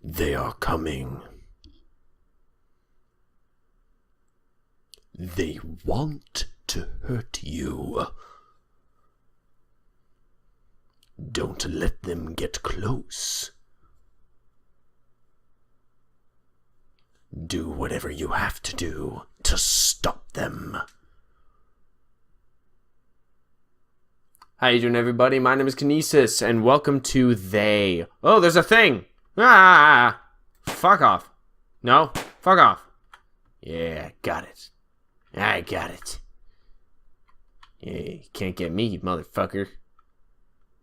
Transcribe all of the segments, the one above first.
They are coming. They want to hurt you. Don't let them get close. Do whatever you have to do to stop them. How you doing, everybody? My name is Kinesis, and welcome to They. Oh, there's a thing! Ah! Fuck off. No? Fuck off. Yeah, got it. I got it. Yeah, you can't get me, motherfucker.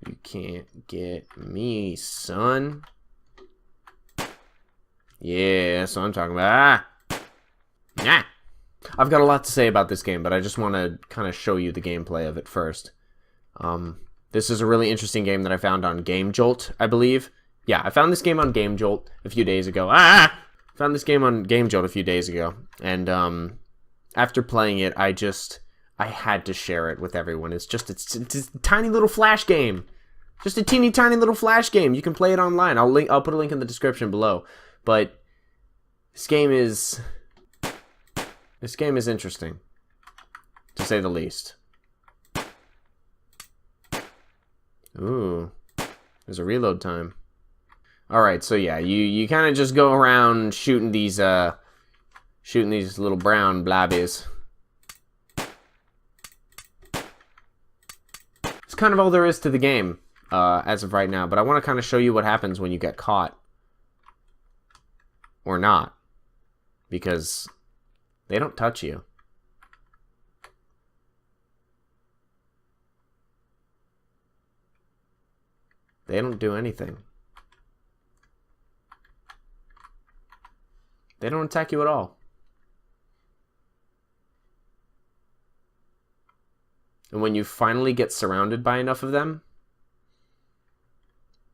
You can't get me, son. Yeah, that's what I'm talking about. Ah! I've got a lot to say about this game, but I just want to kind of show you the gameplay of it first. This is a really interesting game that I found on Game Jolt, I believe. Yeah, I found this game on Game Jolt a few days ago. Found this game on Game Jolt a few days ago, and after playing it, I had to share it with everyone. It's a tiny little flash game, just a teeny tiny little flash game. You can play it online. I'll put a link in the description below. But this game is interesting, to say the least. Ooh, there's a reload time. Alright, so yeah, you kind of just go around shooting these little brown blobbies. It's kind of all there is to the game, as of right now, but I want to kind of show you what happens when you get caught. Or not. Because they don't touch you. They don't do anything. They don't attack you at all. And when you finally get surrounded by enough of them,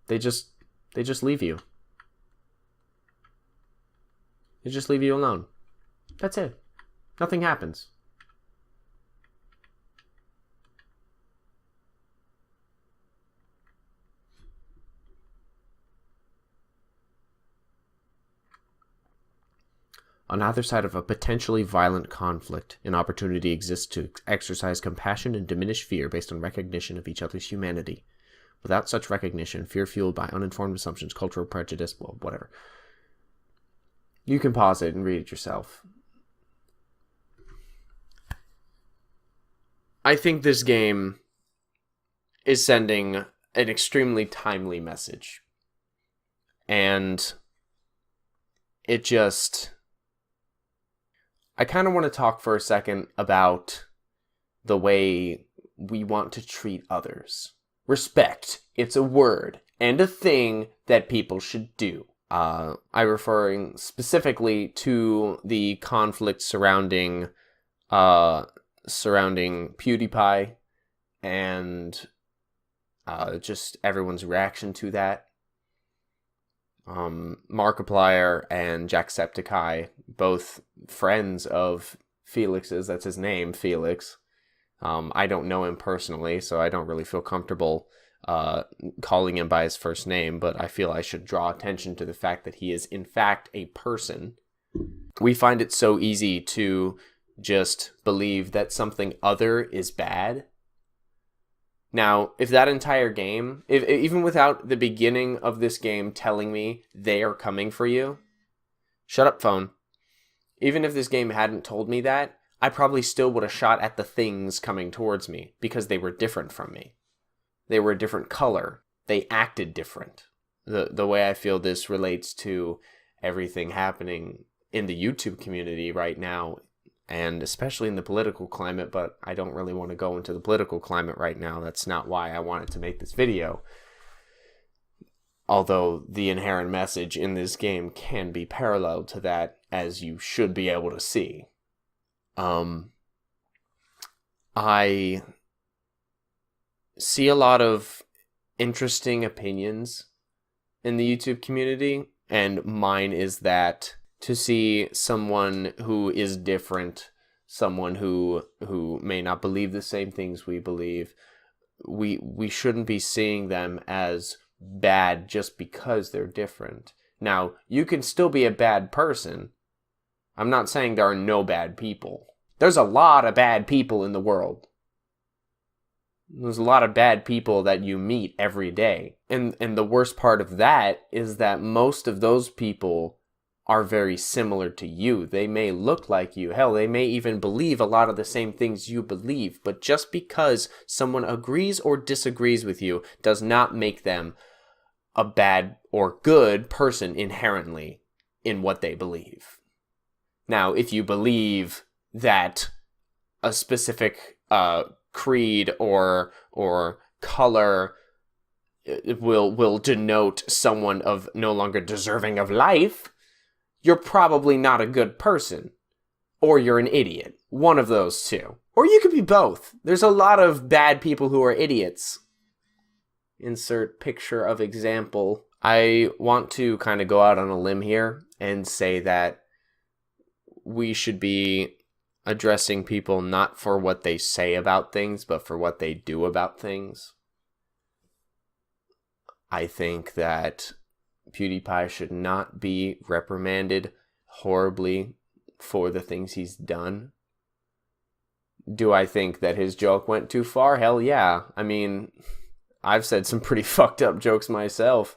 they just leave you. They just leave you alone. That's it. Nothing happens. On either side of a potentially violent conflict, an opportunity exists to exercise compassion and diminish fear based on recognition of each other's humanity. Without such recognition, fear fueled by uninformed assumptions, cultural prejudice, well, whatever. You can pause it and read it yourself. I think this game is sending an extremely timely message. And it just... I kind of want to talk for a second about the way we want to treat others. Respect. It's a word and a thing that people should do. I'm referring specifically to the conflict surrounding PewDiePie and just everyone's reaction to that. Markiplier and Jacksepticeye, both friends of Felix's, that's his name, Felix. I don't know him personally, so I don't really feel comfortable calling him by his first name, but I feel I should draw attention to the fact that he is in fact a person. We find it so easy to just believe that something other is bad. Now, if that entire game, even without the beginning of this game telling me they are coming for you, shut up, phone. Even if this game hadn't told me that, I probably still would have shot at the things coming towards me because they were different from me. They were a different color. They acted different. The way I feel this relates to everything happening in the YouTube community right now, and especially in the political climate, but I don't really want to go into the political climate right now. That's not why I wanted to make this video. Although the inherent message in this game can be parallel to that, as you should be able to see. I see a lot of interesting opinions in the YouTube community, and mine is that to see someone who is different, someone who may not believe the same things we believe, we shouldn't be seeing them as bad just because they're different. Now, you can still be a bad person. I'm not saying there are no bad people. There's a lot of bad people in the world. There's a lot of bad people that you meet every day. And the worst part of that is that most of those people are very similar to you. They may look like you. Hell, they may even believe a lot of the same things you believe. But just because someone agrees or disagrees with you does not make them a bad or good person inherently in what they believe. Now, if you believe that a specific creed or color will denote someone of no longer deserving of life, you're probably not a good person. Or you're an idiot. One of those two. Or you could be both. There's a lot of bad people who are idiots. Insert picture of example. I want to kind of go out on a limb here and say that we should be addressing people not for what they say about things, but for what they do about things. I think that PewDiePie should not be reprimanded horribly for the things he's done. Do I think that his joke went too far? Hell yeah. I mean, I've said some pretty fucked up jokes myself,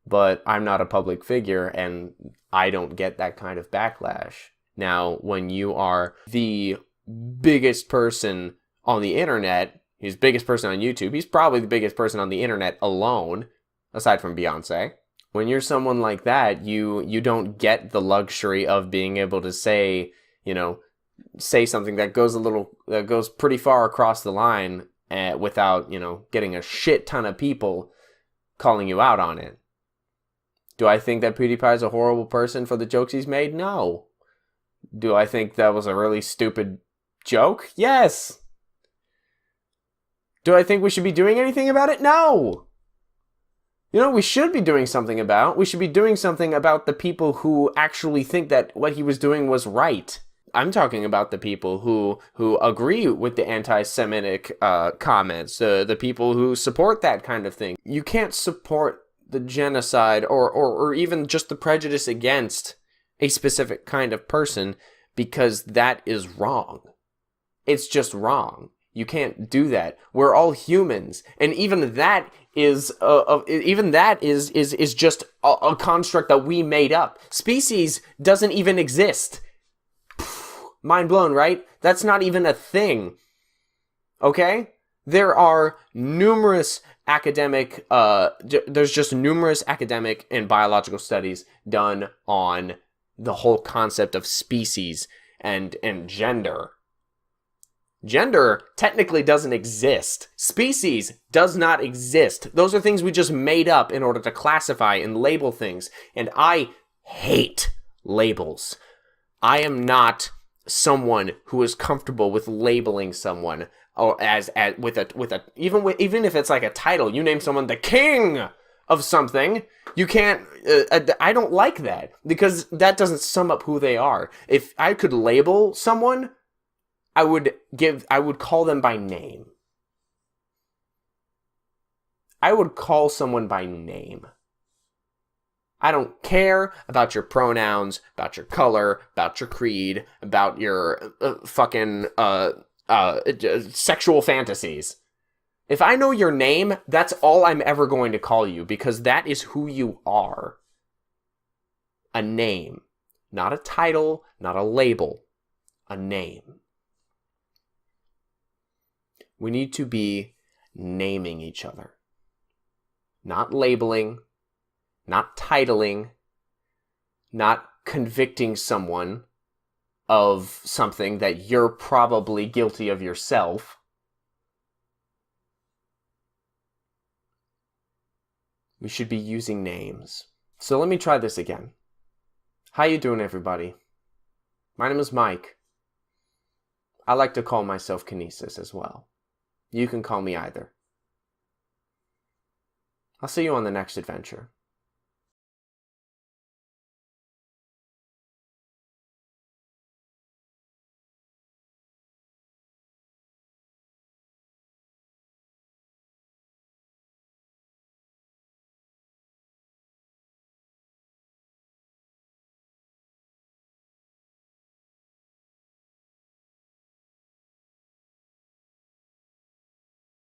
but I'm not a public figure and I don't get that kind of backlash. Now, when you are the biggest person on the internet, he's the biggest person on YouTube, he's probably the biggest person on the internet alone, aside from Beyonce. When you're someone like that, you don't get the luxury of being able to say something that goes pretty far across the line without, getting a shit ton of people calling you out on it. Do I think that PewDiePie is a horrible person for the jokes he's made? No. Do I think that was a really stupid joke? Yes. Do I think we should be doing anything about it? No. We should be doing something about? We should be doing something about the people who actually think that what he was doing was right. I'm talking about the people who agree with the anti-Semitic comments, the people who support that kind of thing. You can't support the genocide or even just the prejudice against a specific kind of person because that is wrong. It's just wrong. You can't do that. We're all humans, and even that is just a construct that we made up. Species doesn't even exist. Mind blown, right? That's not even a thing. Okay? There are numerous academic, there's just numerous academic and biological studies done on the whole concept of species and gender. Gender technically doesn't exist. Species does not exist. Those are things we just made up in order to classify and label things. And I hate labels. I am not someone who is comfortable with labeling someone or even if it's like a title. You name someone the king of something, you can't, I don't like that because that doesn't sum up who they are. If I could label someone, I would call them by name. I would call someone by name. I don't care about your pronouns, about your color, about your creed, about your sexual fantasies. If I know your name, that's all I'm ever going to call you because that is who you are. A name. Not a title, not a label. A name. We need to be naming each other. Not labeling, not titling, not convicting someone of something that you're probably guilty of yourself. We should be using names. So let me try this again. How you doing, everybody? My name is Mike. I like to call myself Kinesis as well. You can call me either. I'll see you on the next adventure.